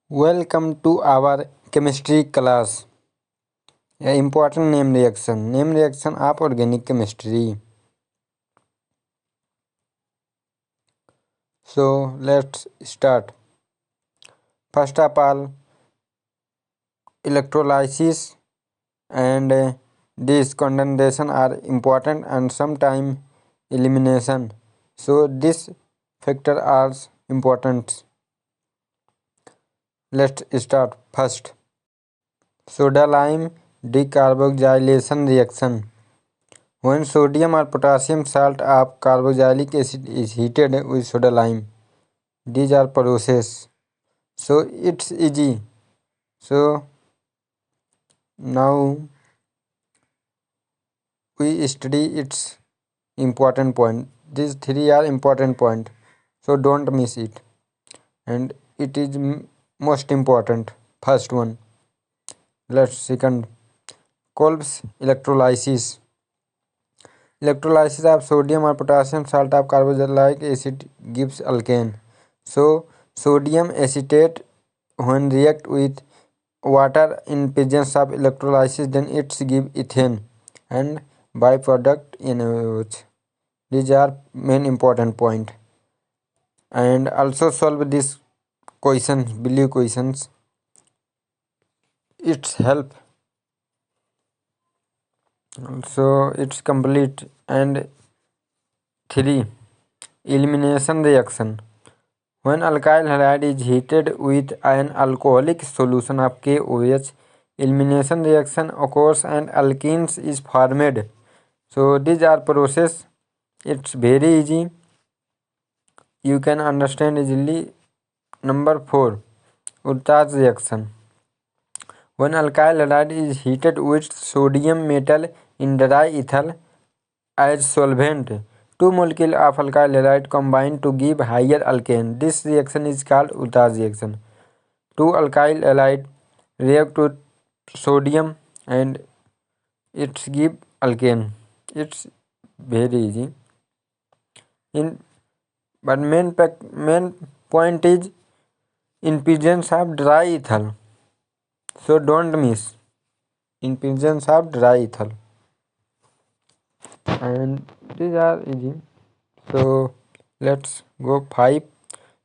Welcome to our chemistry class. Important name reaction. Name reaction of organic chemistry. So let's start. First of all, electrolysis and this condensation are important and sometime elimination. So this factor are important. Let's start first. Soda lime decarboxylation reaction. When sodium or potassium salt of carboxylic acid is heated with soda lime, these are process. So it's easy. So now we study its important point. These three are important point. So don't miss it. And it is most important. First one. Let's second. Kolb's electrolysis. Electrolysis of sodium or potassium salt of carboxylic acid gives alkane. So sodium acetate when react with water in presence of electrolysis, then it's give ethane and byproduct NaOH. These are main important point. And also solve these questions, below questions. It's help. So it's complete. And 3. Elimination reaction. When alkyl halide is heated with an alcoholic solution of KOH, elimination reaction occurs and alkenes is formed. So these are process. It's very easy. You can understand easily. Number 4. Urtas reaction. When alkyl halide is heated with sodium metal in dry ethyl as solvent, two molecules of alkyl halide combine to give higher alkane. This reaction is called Urtas reaction. Two alkyl halide react with sodium and it give alkane. It's very easy. But main point is in presence of dry ethyl. So don't miss. In presence of dry ethyl. And these are easy. So let's go 5.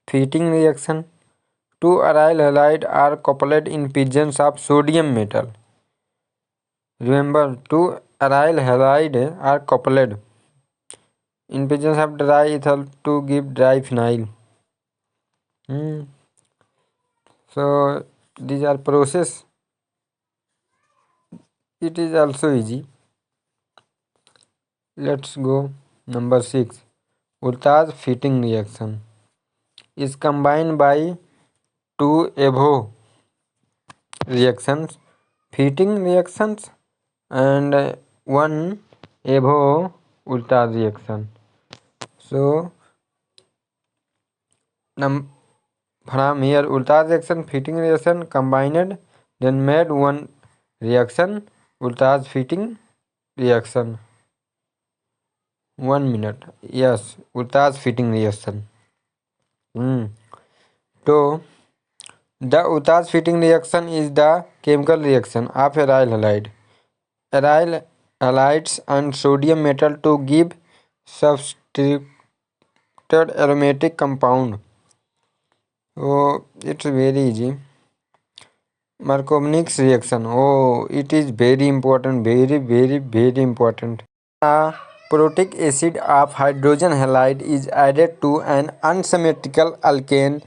Feeding reaction. Two aryl halide are coupled in presence of sodium metal. Remember, two aryl halide are coupled in presence of dry ethyl to give dry phenyl. So these are process. It is also easy. Let's go number 6. Urtas fitting reaction is combined by two EVO reactions, fitting reactions, and one EVO Urtas reaction. So from here Urtas reaction, fitting reaction combined, then made one reaction, Urtas fitting reaction. 1 minute. Yes, Urtas fitting reaction. So the Urtas fitting reaction is the chemical reaction of aryl halide. Aryl halides and sodium metal to give substituted aromatic compound. So it's very easy. Markovnik's reaction. Oh, it is very important. Very important. Protic acid of hydrogen halide is added to an unsymmetrical alkane.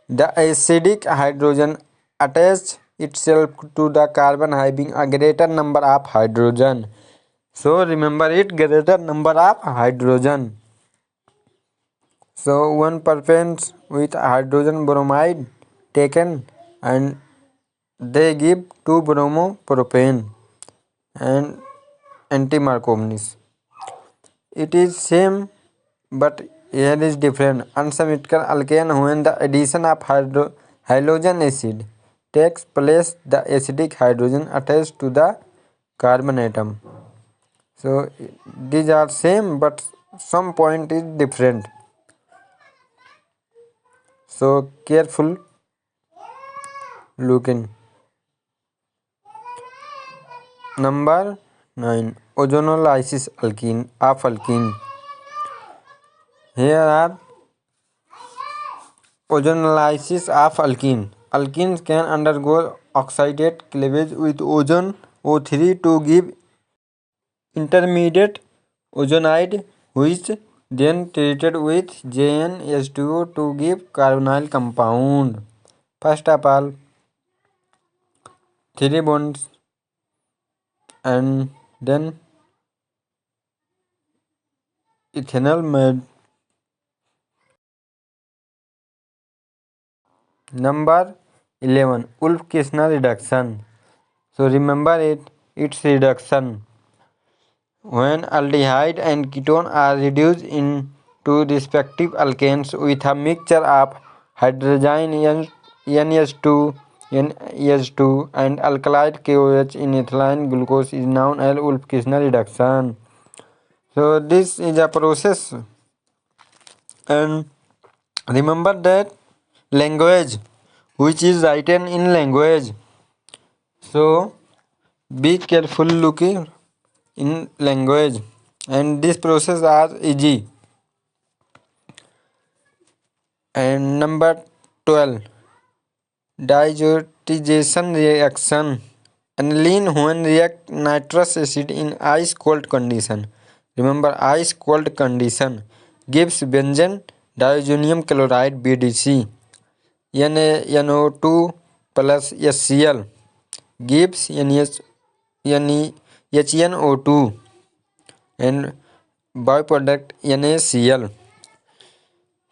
The acidic hydrogen attaches itself to the carbon having a greater number of hydrogen. So remember it, greater number of hydrogen. So one propane with hydrogen bromide taken and they give 2 bromopropane and anti-Markovnis. It is same but here is different. Unsymmetrical alkane when the addition of halogen acid takes place, the acidic hydrogen attached to the carbon atom. So these are same but some point is different. So careful. leucine. Number 9. Ozonolysis of alkene. Here are ozonolysis of alkene. Alkenes can undergo oxidate cleavage with ozone O3 to give intermediate ozonide, which then treated with JnH2O to give carbonyl compound. First of all, 3 bonds and then ethanol made. Number 11. Wolff-Kishner reduction. So remember its reduction. When aldehyde and ketone are reduced into respective alkanes with a mixture of hydrogen NH2, NH2 and alkali KOH in ethylene glucose is known as Wolff-Kishner reduction. So this is a process, and remember that language which is written in language. So be careful looking in language, and this process are easy. And number 12. Diazotization reaction. Aniline when react nitrous acid in ice cold condition. Remember ice cold condition gives benzene diazonium chloride BDC. NaNO2 plus HCl gives HNO2 and byproduct NaCl.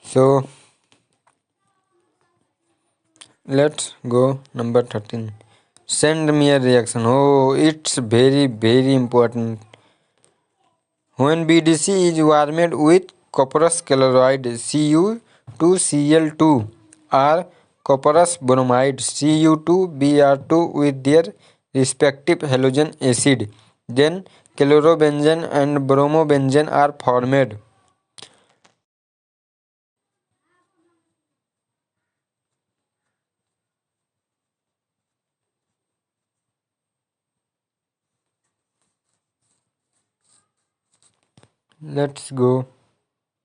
So let's go number 13. Sandmeyer reaction. Oh, it's very important. When BDC is warmed with copperous chloride Cu2Cl2 or copperous bromide Cu2Br2 with their respective halogen acid, then chlorobenzene and bromobenzene are formed. Let's go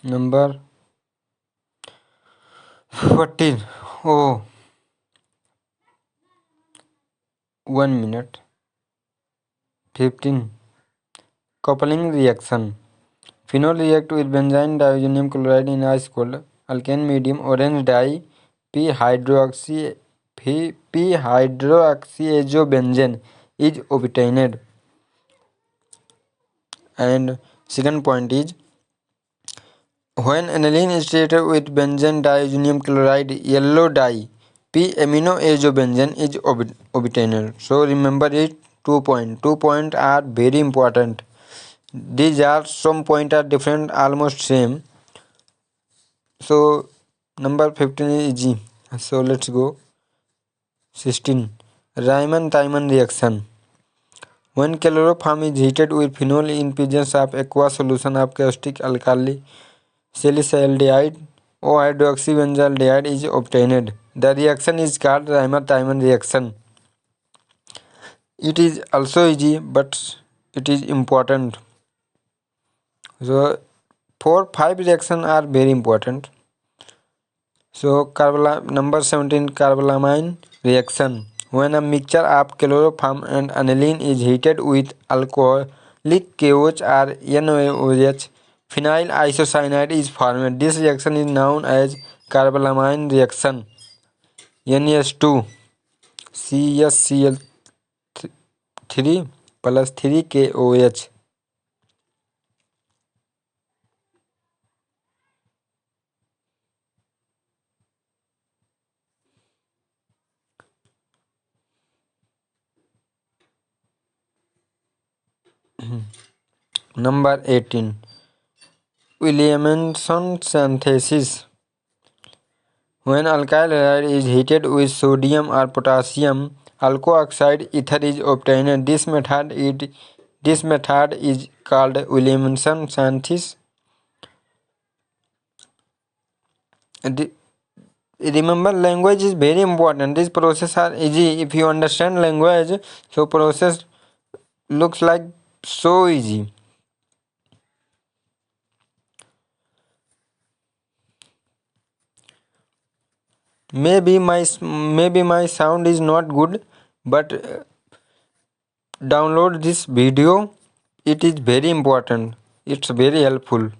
number 14. Oh, 1 minute. 15. Coupling reaction. Phenol react with benzene diazonium chloride in ice cold alkane medium. Orange dye p-hydroxyazobenzene is obtained. And second point is, when aniline is treated with benzene diazonium chloride, yellow dye p-aminoazobenzene is obtained. So remember it. 2 points. 2 points are very important. These are some points are different, almost same. So number 15 is easy. So let's go. 16. Riemann-Tiemann reaction. When chloroform is heated with phenol in presence of aqueous solution of caustic alkali salicylaldehyde or hydroxybenzaldehyde is obtained. The reaction is called Riemann-Tiemann reaction. It is also easy, but it is important. So 4-5 reactions are very important. So number 17, carbolamine reaction. When a mixture of chloroform and aniline is heated with alcoholic KOH or NaOH, phenyl isocyanide is formed. This reaction is known as carbolamine reaction. NH2 CSCl3 plus 3 KOH. Number 18. Williamson synthesis. When alkyl halide is heated with sodium or potassium alkoxide, ether is obtained. This method is called Williamson synthesis. remember, language is very important. These process are easy if you understand language. So process looks like so easy. Maybe my sound is not good, but download this video. It is very important. It's very helpful.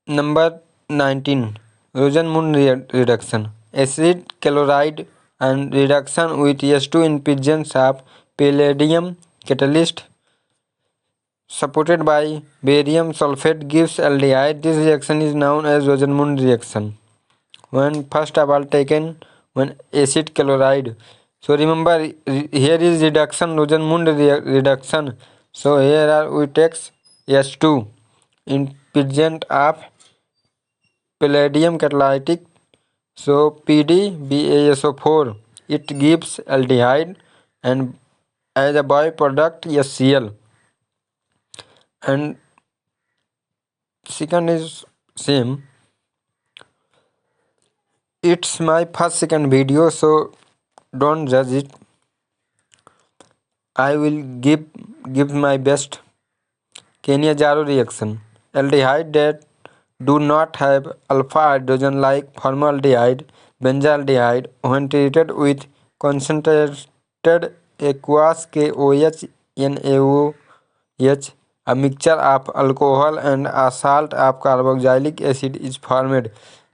Number 19. Rosenmund reduction. Acid chloride and reduction with S2 in presence of palladium catalyst supported by barium sulfate gives aldehyde. This reaction is known as Rosenmund reaction. When first of all taken when acid chloride. So remember, here is reduction, Rosenmund reduction. So here we take S2 in presence of palladium catalytic. So PdBaSO4, it gives aldehyde and as a byproduct HCl. And second is same. It's my first second video, so don't judge it. I will give my best. Kenya-Jaro reaction. Aldehyde that do not have alpha hydrogen like formaldehyde, benzaldehyde, when treated with concentrated aqueous KOH, NaOH, a mixture of alcohol and a salt of carboxylic acid is formed.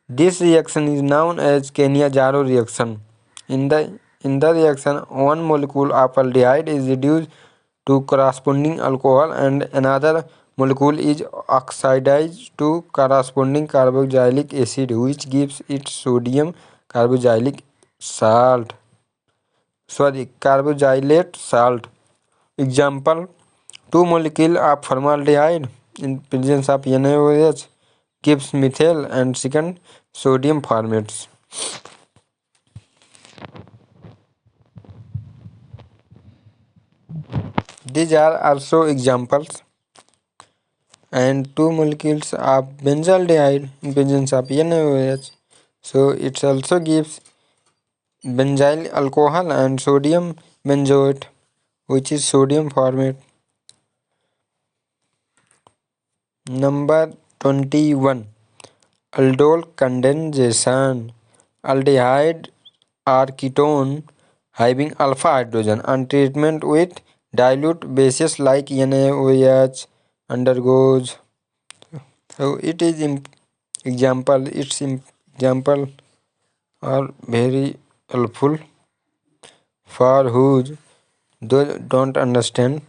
This reaction is known as Kenya-Jaro reaction. In the reaction, one molecule of aldehyde is reduced to corresponding alcohol and another molecule is oxidized to corresponding carboxylic acid, which gives it sodium carboxylate salt. Example: two molecules of formaldehyde in presence of NaOH gives methyl and second sodium formates. These are also examples. And two molecules of benzaldehyde in presence of NaOH. So it also gives benzyl alcohol and sodium benzoate, which is sodium formate. Number 21. Aldol condensation. Aldehyde or ketone having alpha hydrogen and treatment with dilute bases like NaOH undergoes. So it is example. Its example are very helpful for whose they don't understand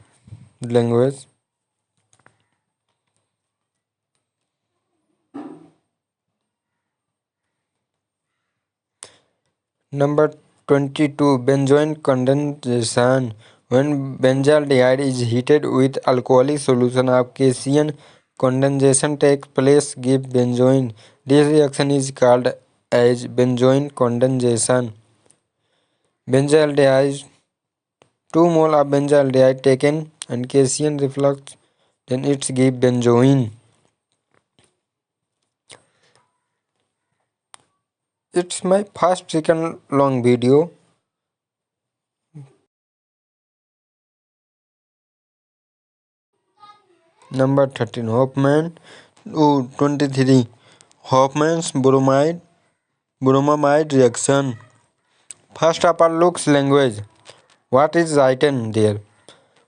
language. Number 22. Benzoin condensation. When benzaldehyde is heated with alcoholic solution of cation, condensation takes place, give benzoin. This reaction is called as benzoin condensation. Benzaldehyde, 2 mole of benzaldehyde taken and cation reflux, then it's give benzoin. It's my first second long video. Number 13. Hofmann. 23. Hofmann's bromamide reaction. First of all, looks language. What is written there?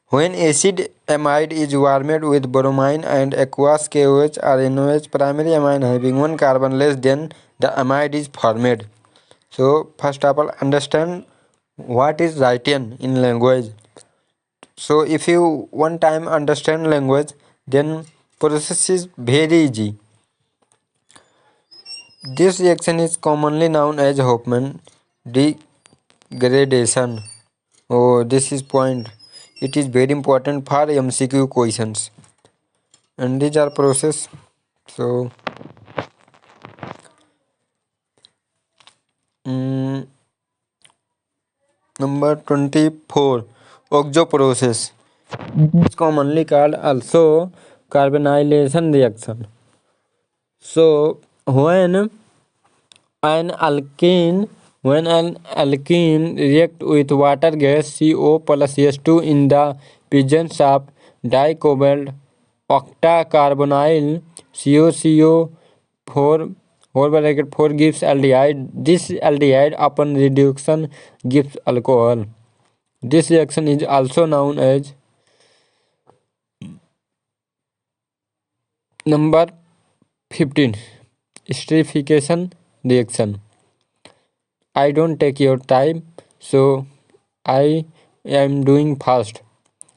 When acid amide is warmed with bromine and aqueous KOH or NOH, primary amine having one carbon less than the amide is formed. So first of all, understand what is written in language. So if you one time understand language, then process is very easy. This reaction is commonly known as Hofmann degradation. Oh, this is point. It is very important for MCQ questions. And these are process. So number 24. Oxo process. It is commonly called also carbonylation reaction. So when an alkene when an alkene react with water gas CO plus H2 in the presence of dicobalt octacarbonyl COCO4 4 gives aldehyde. This aldehyde upon reduction gives alcohol. This reaction is also known as number 15 esterification reaction. I don't take your time, so I am doing fast.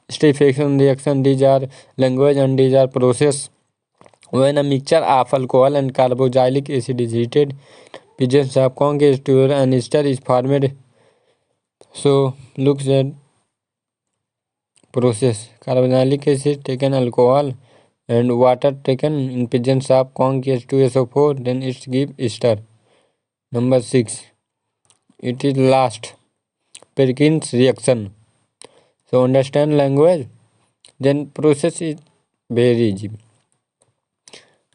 Esterification reaction, these are language and these are process. When a mixture of alcohol and carboxylic acid is heated, presence of conc H2O and ester is formed. So looks at process. Carboxylic acid taken alcohol and water taken in presence of conc H2SO4, then it gives ester. Number 6. It is last. Perkins reaction. So understand language, then process is very easy.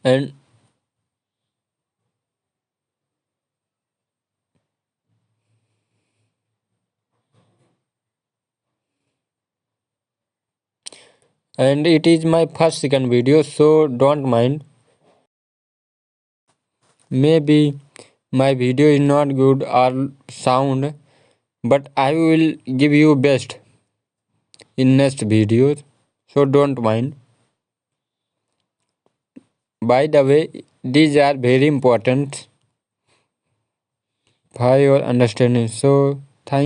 And it is my first second video, so don't mind. Maybe my video is not good or sound, but I will give you best in next videos, so don't mind. By the way, these are very important for your understanding, so